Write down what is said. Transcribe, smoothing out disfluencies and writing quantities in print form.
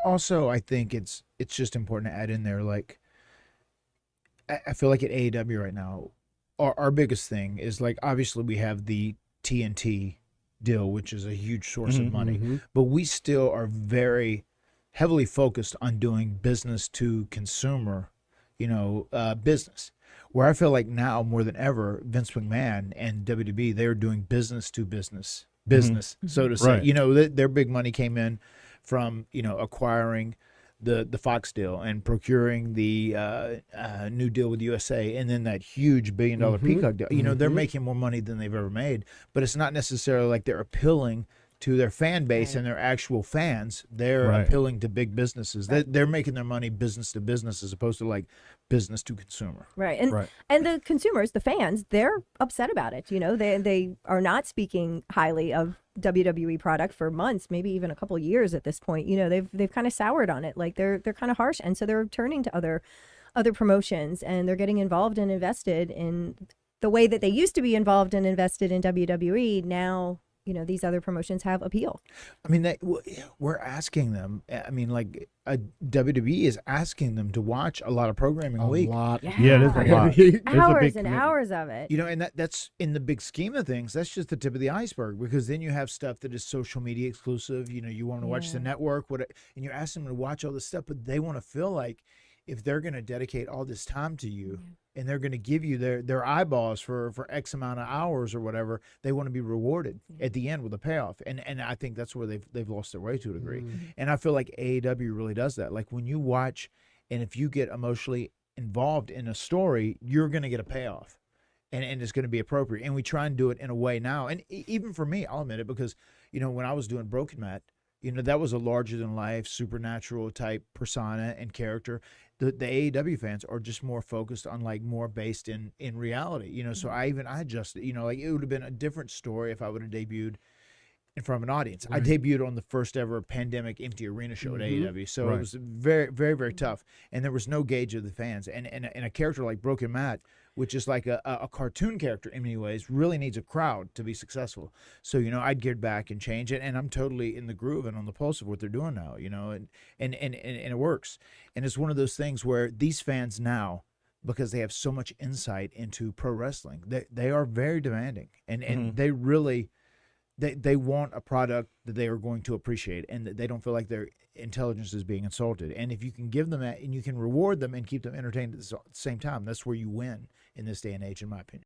Also, I think it's just important to add in there, like, I feel like at AEW right now, our biggest thing is, like, obviously we have the TNT deal, which is a huge source of money, but we still are very heavily focused on doing business to consumer, business. Where I feel like now more than ever, Vince McMahon and WWE, they're doing business to business, so to say. Right. Their big money came in from acquiring the Fox deal and procuring the new deal with USA, and then that huge $1 billion Peacock deal. They're making more money than they've ever made, but it's not necessarily like they're appealing to their fan base and their actual fans. They're appealing to big businesses. They're making their money business to business as opposed to like business to consumer. Right. And the consumers, the fans, they're upset about it. They are not speaking highly of WWE product for months, maybe even a couple of years at this point. They've kind of soured on it. Like they're kind of harsh, and so they're turning to other promotions, and they're getting involved and invested in the way that they used to be involved and invested in WWE. Now, these other promotions have appeal. I mean, we're asking them. I mean, like WWE is asking them to watch a lot of programming a week. Lot. Yeah, it is a lot. Hours and hours of it. And that's in the big scheme of things. That's just the tip of the iceberg, because then you have stuff that is social media exclusive. You want to watch the network, and you're asking them to watch all this stuff, but they want to feel like if they're going to dedicate all this time to you. And they're going to give you their eyeballs for X amount of hours or whatever, they want to be rewarded at the end with a payoff. And I think that's where they've lost their way to a degree. And I feel like AEW really does that. Like when you watch, and if you get emotionally involved in a story, you're going to get a payoff. And it's going to be appropriate. And we try and do it in a way now. And even for me, I'll admit it, because, when I was doing Broken Matt, that was a larger-than-life, supernatural type persona and character. The AEW fans are just more focused on, like, more based in reality. So I adjusted. Like, it would have been a different story if I would have debuted in front of an audience. I debuted on the first ever pandemic empty arena show at AEW, so it was very, very, very tough. And there was no gauge of the fans. And a character like Broken Matt, which is like a cartoon character in many ways, really needs a crowd to be successful. So, I'd get back and change it, and I'm totally in the groove and on the pulse of what they're doing now, and it works. And it's one of those things where these fans now, because they have so much insight into pro wrestling, they are very demanding, and they really they want a product that they are going to appreciate, and that they don't feel like their intelligence is being insulted. And if you can give them that, and you can reward them and keep them entertained at the same time, that's where you win in this day and age, in my opinion.